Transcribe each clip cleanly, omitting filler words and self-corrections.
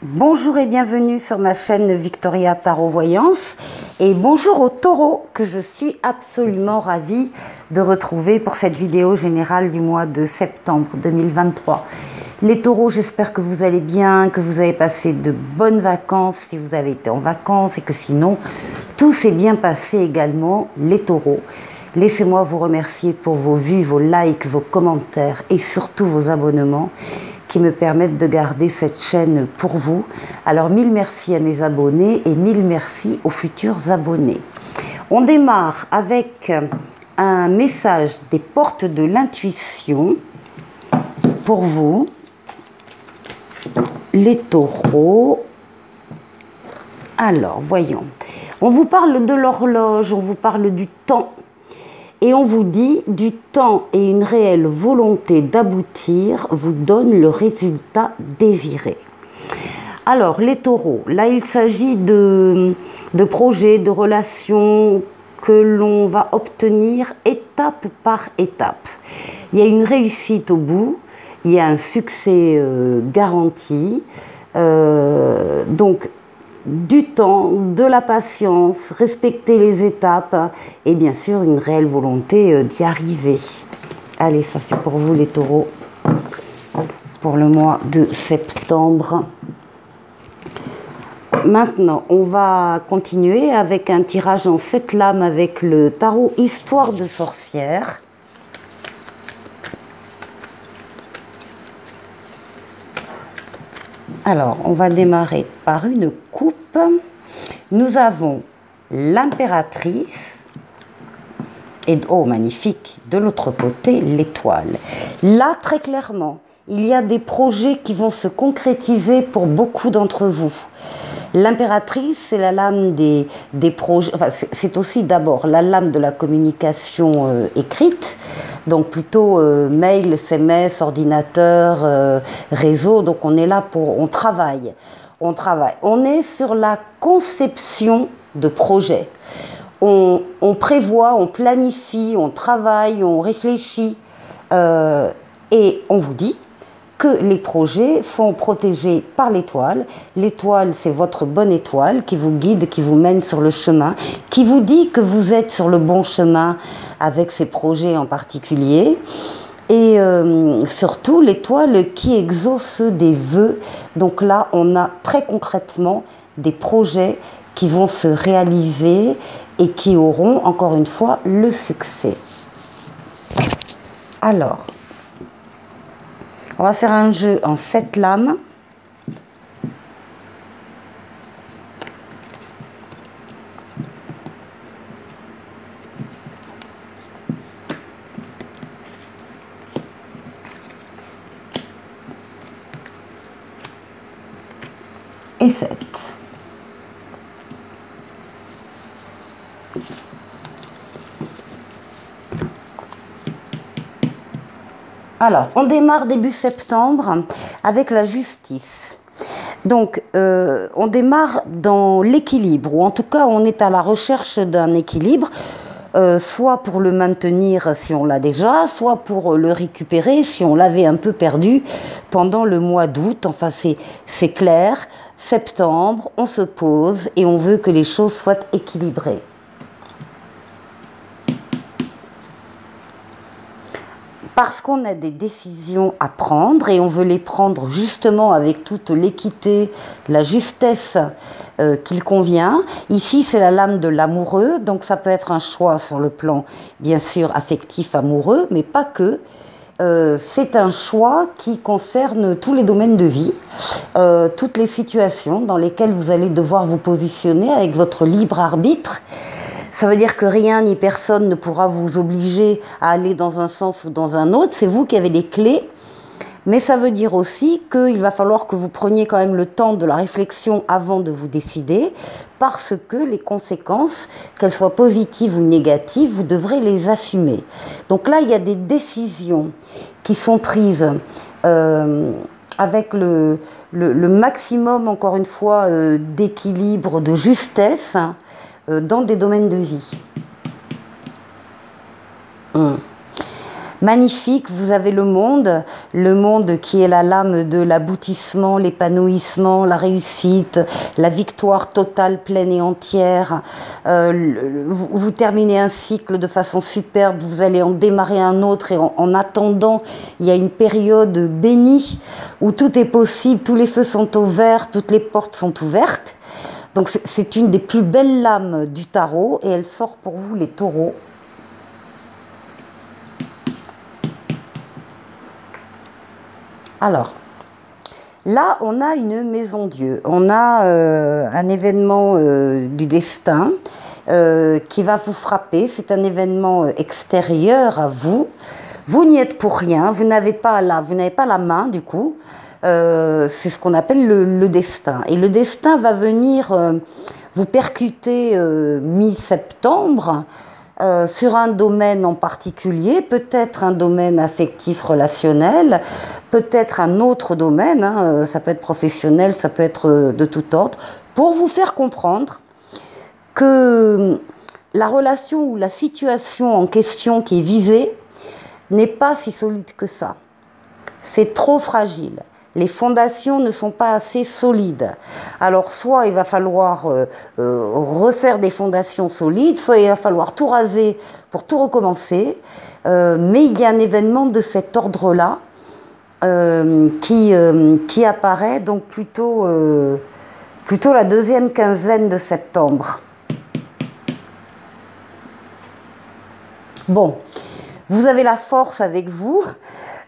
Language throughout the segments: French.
Bonjour et bienvenue sur ma chaîne Victoria Tarot Voyance et bonjour aux taureaux que je suis absolument ravie de retrouver pour cette vidéo générale du mois de septembre 2023. Les taureaux, j'espère que vous allez bien, que vous avez passé de bonnes vacances si vous avez été en vacances et que sinon tout s'est bien passé également les taureaux. Laissez-moi vous remercier pour vos vues, vos likes, vos commentaires et surtout vos abonnements qui me permettent de garder cette chaîne pour vous. Alors mille merci à mes abonnés et mille merci aux futurs abonnés. On démarre avec un message des portes de l'intuition pour vous, les taureaux. Alors, voyons. On vous parle de l'horloge, on vous parle du temps. Et on vous dit, du temps et une réelle volonté d'aboutir vous donnent le résultat désiré. Alors, les taureaux, là il s'agit de projets, de relations que l'on va obtenir étape par étape. Il y a une réussite au bout, il y a un succès garanti. Donc, du temps, de la patience, respecter les étapes et bien sûr une réelle volonté d'y arriver. Allez, ça c'est pour vous les taureaux pour le mois de septembre. Maintenant, on va continuer avec un tirage en 7 lames avec le tarot Histoire de sorcière. Alors, on va démarrer par une coupe. Nous avons l'impératrice et, oh magnifique, de l'autre côté, l'étoile. Là, très clairement, il y a des projets qui vont se concrétiser pour beaucoup d'entre vous. L'impératrice, c'est la lame des projets, enfin, c'est aussi d'abord la lame de la communication écrite, donc plutôt mail, SMS, ordinateur, réseau, donc on est là pour, on travaille. On est sur la conception de projets. On prévoit, on planifie, on travaille, on réfléchit et on vous dit que les projets sont protégés par l'étoile. L'étoile, c'est votre bonne étoile qui vous guide, qui vous mène sur le chemin, qui vous dit que vous êtes sur le bon chemin avec ces projets en particulier. Et surtout, l'étoile qui exauce des vœux. Donc là, on a très concrètement des projets qui vont se réaliser et qui auront, encore une fois, le succès. Alors, on va faire un jeu en 7 lames. Et 7. Alors, on démarre début septembre avec la justice. Donc, on démarre dans l'équilibre, ou en tout cas, on est à la recherche d'un équilibre, soit pour le maintenir si on l'a déjà, soit pour le récupérer si on l'avait un peu perdu pendant le mois d'août. Enfin, c'est clair, septembre, on se pose et on veut que les choses soient équilibrées. Parce qu'on a des décisions à prendre et on veut les prendre justement avec toute l'équité, la justesse qu'il convient. Ici, c'est la lame de l'amoureux, donc ça peut être un choix sur le plan, bien sûr, affectif, amoureux, mais pas que. C'est un choix qui concerne tous les domaines de vie, toutes les situations dans lesquelles vous allez devoir vous positionner avec votre libre arbitre. Ça veut dire que rien ni personne ne pourra vous obliger à aller dans un sens ou dans un autre. C'est vous qui avez des clés. Mais ça veut dire aussi qu'il va falloir que vous preniez quand même le temps de la réflexion avant de vous décider, parce que les conséquences, qu'elles soient positives ou négatives, vous devrez les assumer. Donc là, il y a des décisions qui sont prises avec le maximum, encore une fois, d'équilibre, de justesse, dans des domaines de vie. Magnifique, vous avez le monde qui est la lame de l'aboutissement, l'épanouissement, la réussite, la victoire totale, pleine et entière. Vous terminez un cycle de façon superbe, vous allez en démarrer un autre et en attendant, il y a une période bénie où tout est possible, tous les feux sont ouverts, toutes les portes sont ouvertes. Donc c'est une des plus belles lames du tarot et elle sort pour vous les taureaux. Alors, là, on a une maison Dieu, on a un événement du destin qui va vous frapper, c'est un événement extérieur à vous, vous n'y êtes pour rien, vous n'avez pas la main du coup, c'est ce qu'on appelle le destin. Et le destin va venir vous percuter mi-septembre, sur un domaine en particulier, peut-être un domaine affectif relationnel, peut-être un autre domaine, hein, ça peut être professionnel, ça peut être de tout ordre, pour vous faire comprendre que la relation ou la situation en question qui est visée n'est pas si solide que ça. C'est trop fragile. Les fondations ne sont pas assez solides. Alors, soit il va falloir refaire des fondations solides, soit il va falloir tout raser pour tout recommencer. Mais il y a un événement de cet ordre-là qui apparaît donc plutôt la deuxième quinzaine de septembre. Bon, vous avez la force avec vous.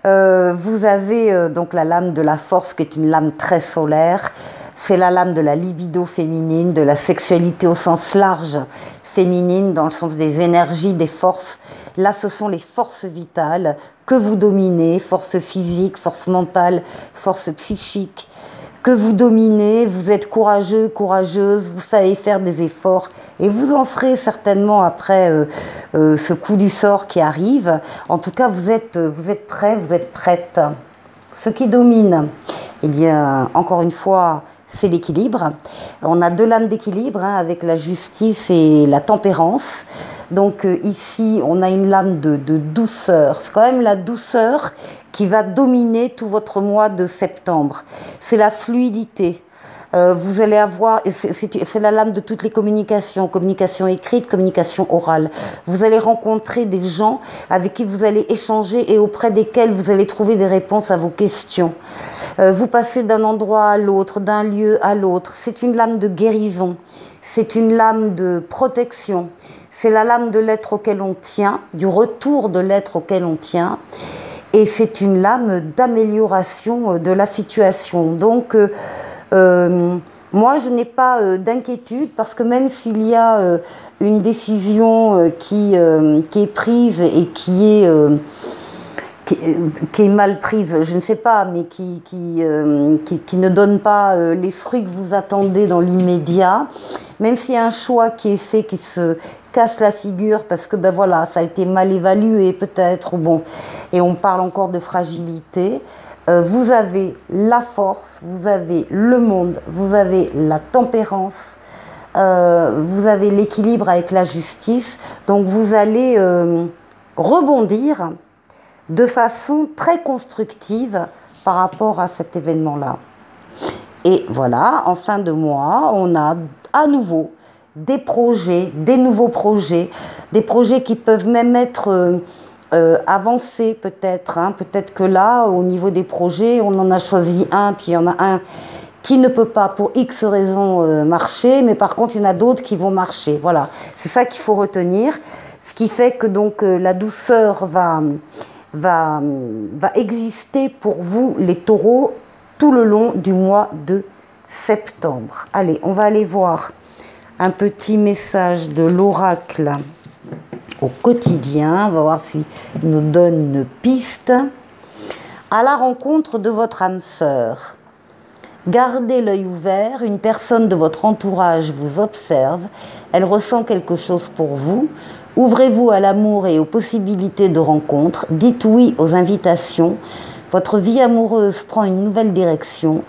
Vous avez donc la lame de la force qui est une lame très solaire. C'est la lame de la libido féminine, de la sexualité au sens large féminine, dans le sens des énergies, des forces. Là, ce sont les forces vitales que vous dominez, force physique, force mentale, force psychique, que vous dominez, vous êtes courageux, courageuse, vous savez faire des efforts et vous en ferez certainement après ce coup du sort qui arrive. En tout cas, vous êtes prêts, vous êtes prêtes. Ce qui domine, eh bien, encore une fois, c'est l'équilibre. On a deux lames d'équilibre hein, avec la justice et la tempérance. Donc ici, on a une lame de douceur. C'est quand même la douceur qui va dominer tout votre mois de septembre. C'est la fluidité. Vous allez avoir, c'est la lame de toutes les communications, communication écrite, communication orale. Vous allez rencontrer des gens avec qui vous allez échanger et auprès desquels vous allez trouver des réponses à vos questions. Vous passez d'un endroit à l'autre, d'un lieu à l'autre. C'est une lame de guérison, c'est une lame de protection, c'est la lame de l'être auquel on tient, du retour de l'être auquel on tient. Et c'est une lame d'amélioration de la situation. Donc, moi, je n'ai pas d'inquiétude parce que même s'il y a une décision qui est prise et qui est mal prise, je ne sais pas, mais qui ne donne pas les fruits que vous attendez dans l'immédiat, même s'il y a un choix qui est fait, qui se casse la figure parce que ben voilà, ça a été mal évalué peut-être, bon, et on parle encore de fragilité. Vous avez la force, vous avez le monde, vous avez la tempérance, vous avez l'équilibre avec la justice. Donc vous allez rebondir de façon très constructive par rapport à cet événement-là. Et voilà, en fin de mois, on a à nouveau des projets, des nouveaux projets, des projets qui peuvent même être avancés peut-être. Hein. Peut-être que là, au niveau des projets, on en a choisi un, puis il y en a un qui ne peut pas pour X raisons marcher, mais par contre, il y en a d'autres qui vont marcher. Voilà, c'est ça qu'il faut retenir. Ce qui fait que donc la douceur va exister pour vous, les taureaux, tout le long du mois de septembre. Allez, on va aller voir un petit message de l'oracle au quotidien. On va voir s'il nous donne une piste. À la rencontre de votre âme sœur. Gardez l'œil ouvert, une personne de votre entourage vous observe, elle ressent quelque chose pour vous. Ouvrez-vous à l'amour et aux possibilités de rencontre, dites oui aux invitations, votre vie amoureuse prend une nouvelle direction.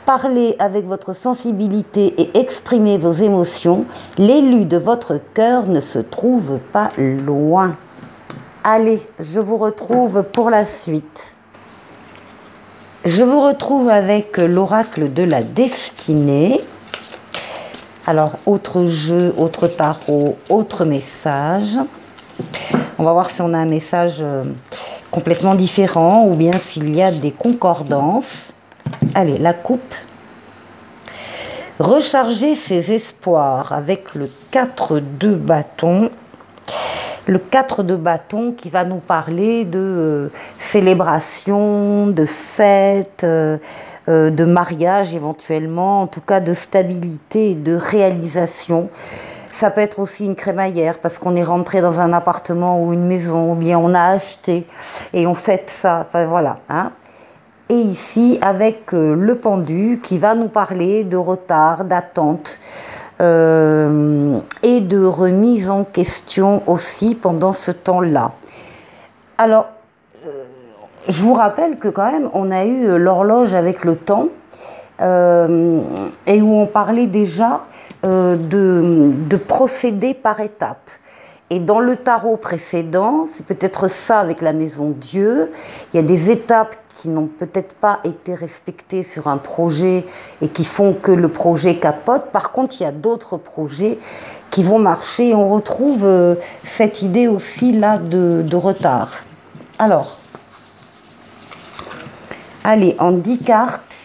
Parlez avec votre sensibilité et exprimez vos émotions, l'élu de votre cœur ne se trouve pas loin. Allez, je vous retrouve pour la suite. Je vous retrouve avec l'oracle de la destinée. Alors, autre jeu, autre tarot, autre message. On va voir si on a un message complètement différent ou bien s'il y a des concordances. Allez, la coupe. Recharger ses espoirs avec le 4 de bâton. Le 4 de bâton qui va nous parler de célébration, de fête, de mariage éventuellement, en tout cas de stabilité, de réalisation. Ça peut être aussi une crémaillère parce qu'on est rentré dans un appartement ou une maison, ou bien on a acheté et on fête ça, enfin voilà. Hein. Et ici avec le pendu qui va nous parler de retard, d'attente, et de remise en question aussi pendant ce temps-là. Alors, je vous rappelle que quand même, on a eu l'horloge avec le temps et où on parlait déjà de procéder par étapes. Et dans le tarot précédent, c'est peut-être ça avec la maison Dieu, il y a des étapes qui n'ont peut-être pas été respectées sur un projet et qui font que le projet capote. Par contre, il y a d'autres projets qui vont marcher. On retrouve cette idée aussi là de retard. Alors, allez, en 10 cartes.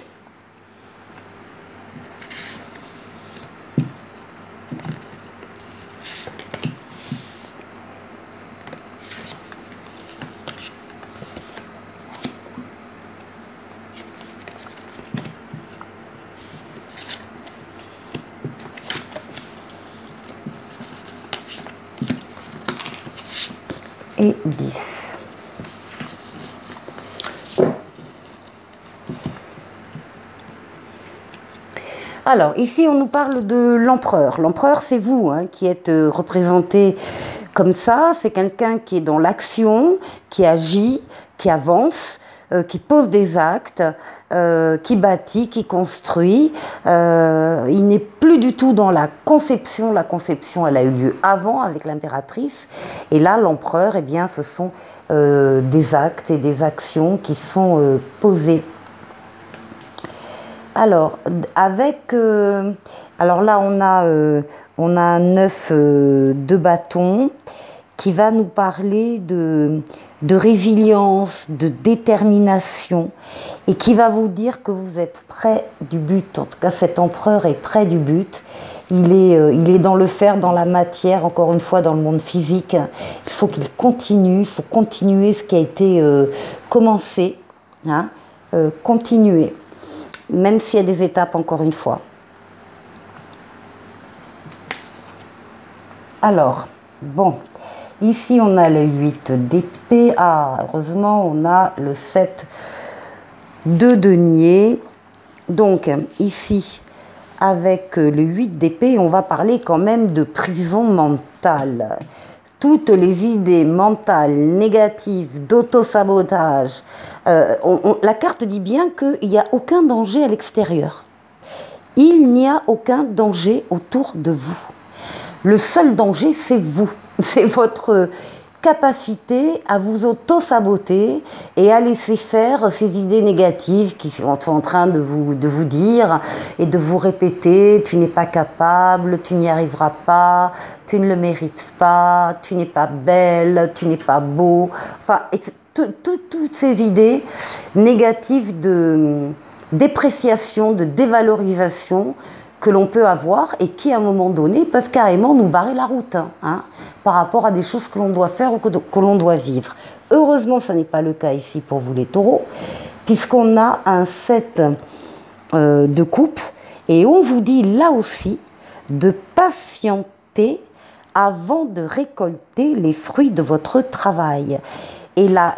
Et 10. Alors, ici, on nous parle de l'empereur. L'empereur, c'est vous hein, qui êtes représenté comme ça. C'est quelqu'un qui est dans l'action, qui agit, qui avance, qui pose des actes, qui bâtit, qui construit. Il n'est plus du tout dans la conception. La conception, elle a eu lieu avant avec l'impératrice. Et là, l'empereur, eh bien, ce sont des actes et des actions qui sont posées. Alors, alors là, on a un 9 de bâton qui va nous parler de résilience, de détermination et qui va vous dire que vous êtes près du but. En tout cas, cet empereur est près du but. Il est dans le faire, dans la matière, encore une fois, dans le monde physique. Il faut qu'il continue, il faut continuer ce qui a été commencé, hein, continuer. Même s'il y a des étapes, encore une fois. Alors, bon, ici on a le 8 d'épée. Ah, heureusement, on a le 7 de denier. Donc, ici, avec le 8 d'épée, on va parler quand même de prison mentale. Toutes les idées mentales négatives, d'autosabotage, la carte dit bien qu'il n'y a aucun danger à l'extérieur. Il n'y a aucun danger autour de vous. Le seul danger, c'est vous. C'est votre capacité à vous auto-saboter et à laisser faire ces idées négatives qui sont en train de vous dire et de vous répéter « tu n'es pas capable, tu n'y arriveras pas, tu ne le mérites pas, tu n'es pas belle, tu n'es pas beau ». Enfin, toutes ces idées négatives de dépréciation, de dévalorisation que l'on peut avoir et qui, à un moment donné, peuvent carrément nous barrer la route hein, par rapport à des choses que l'on doit faire ou que l'on doit vivre. Heureusement, ce n'est pas le cas ici pour vous les taureaux, puisqu'on a un 7 de coupe et on vous dit là aussi de patienter avant de récolter les fruits de votre travail. Et la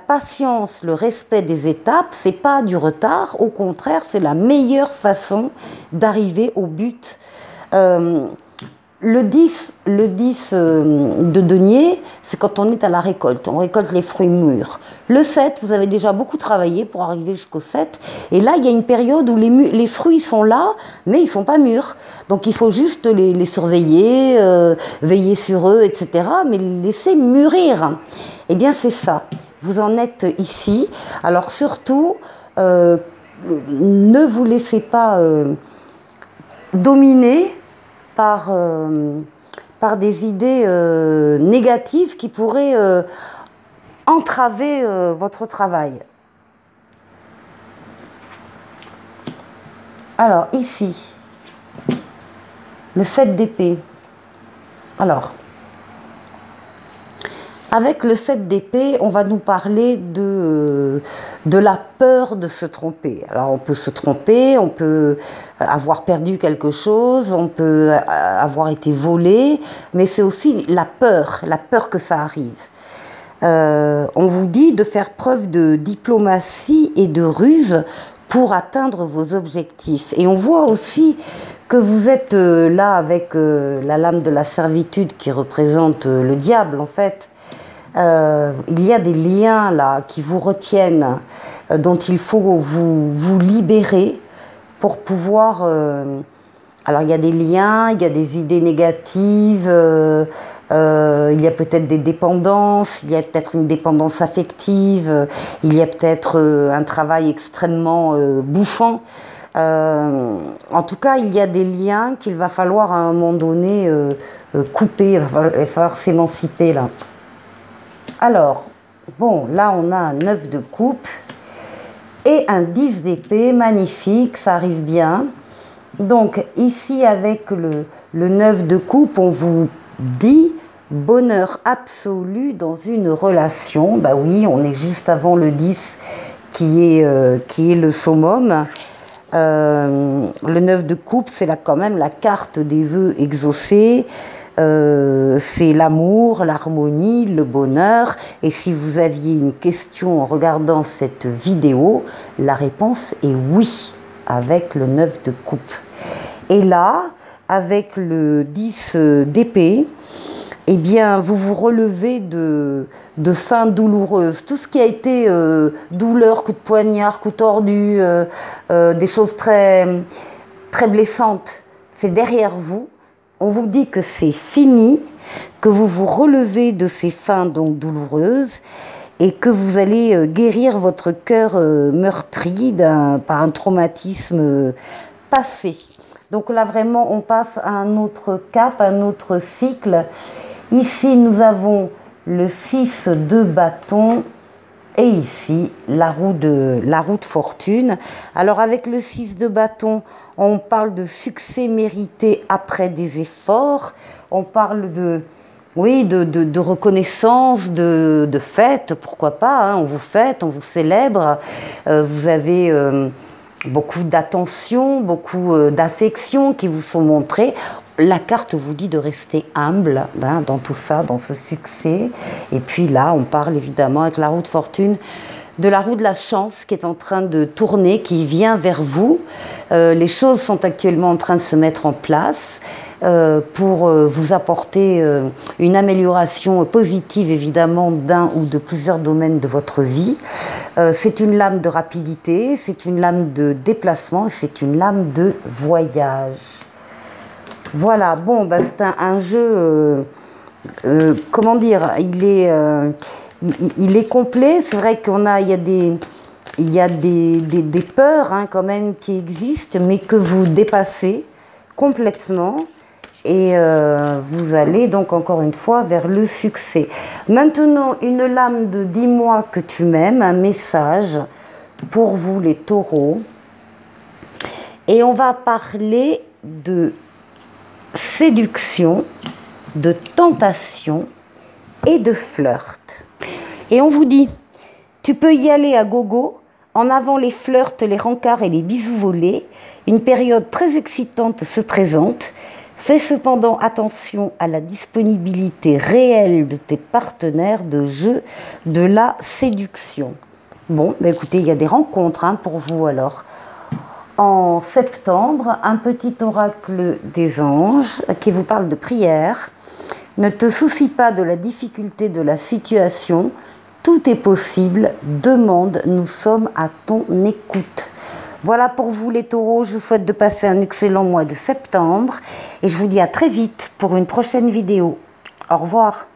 patience, le respect des étapes, c'est pas du retard, au contraire, c'est la meilleure façon d'arriver au but. Le 10 de denier, c'est quand on est à la récolte, on récolte les fruits mûrs. Le 7, vous avez déjà beaucoup travaillé pour arriver jusqu'au 7, et là, il y a une période où les fruits sont là, mais ils ne sont pas mûrs. Donc, il faut juste les surveiller, veiller sur eux, etc., mais les laisser mûrir. Eh bien, c'est ça. Vous en êtes ici. Alors, surtout, ne vous laissez pas dominer par des idées négatives qui pourraient entraver votre travail. Alors, ici, le 7 d'épée. Alors, avec le 7 d'épée, on va nous parler de la peur de se tromper. Alors, on peut se tromper, on peut avoir perdu quelque chose, on peut avoir été volé, mais c'est aussi la peur que ça arrive. On vous dit de faire preuve de diplomatie et de ruse pour atteindre vos objectifs. Et on voit aussi que vous êtes là avec la lame de la servitude qui représente le diable en fait. Il y a des liens là qui vous retiennent, dont il faut vous libérer pour pouvoir... alors il y a des liens, il y a des idées négatives, il y a peut-être des dépendances, il y a peut-être une dépendance affective, il y a peut-être un travail extrêmement bouffant. En tout cas, il y a des liens qu'il va falloir à un moment donné couper, il va falloir s'émanciper là. Alors, bon, là on a un 9 de coupe et un 10 d'épée, magnifique, ça arrive bien. Donc ici avec le 9 de coupe, on vous dit bonheur absolu dans une relation. Bah oui, on est juste avant le 10 qui est le summum. Le 9 de coupe, c'est là quand même la carte des vœux exaucés. C'est l'amour, l'harmonie, le bonheur. Et si vous aviez une question en regardant cette vidéo, la réponse est oui, avec le 9 de coupe. Et là, avec le 10 d'épée, eh bien, vous vous relevez de fins douloureuses. Tout ce qui a été douleur, coup de poignard, coup tordu, des choses très, très blessantes, c'est derrière vous. On vous dit que c'est fini, que vous vous relevez de ces fins donc douloureuses et que vous allez guérir votre cœur meurtri par un traumatisme passé. Donc là vraiment on passe à un autre cap, un autre cycle. Ici nous avons le 6 de bâton et ici la roue de fortune. Alors avec le 6 de bâton, on parle de succès mérité après des efforts. On parle de reconnaissance, de fête, pourquoi pas, hein, on vous fête, on vous célèbre. Vous avez beaucoup d'attention, beaucoup d'affection qui vous sont montrées. La carte vous dit de rester humble hein, dans tout ça, dans ce succès. Et puis là, on parle évidemment avec la roue de fortune, de la roue de la chance qui est en train de tourner, qui vient vers vous. Les choses sont actuellement en train de se mettre en place pour vous apporter une amélioration positive évidemment d'un ou de plusieurs domaines de votre vie. C'est une lame de rapidité, c'est une lame de déplacement, c'est une lame de voyage. Voilà, bon, bah, c'est un jeu, comment dire, il est complet. C'est vrai il y a des peurs hein, quand même qui existent, mais que vous dépassez complètement. Et vous allez donc encore une fois vers le succès. Maintenant, une lame de « Dis-moi que tu m'aimes », un message pour vous les taureaux. Et on va parler de séduction, de tentation et de flirt. Et on vous dit, tu peux y aller à gogo, en avant les flirts, les rencarts et les bisous volés. Une période très excitante se présente. Fais cependant attention à la disponibilité réelle de tes partenaires de jeu de la séduction. Bon, bah écoutez, il y a des rencontres hein, pour vous alors. En septembre, un petit oracle des anges qui vous parle de prière. Ne te soucie pas de la difficulté de la situation. Tout est possible. Demande, nous sommes à ton écoute. Voilà pour vous les taureaux. Je vous souhaite de passer un excellent mois de septembre. Et je vous dis à très vite pour une prochaine vidéo. Au revoir.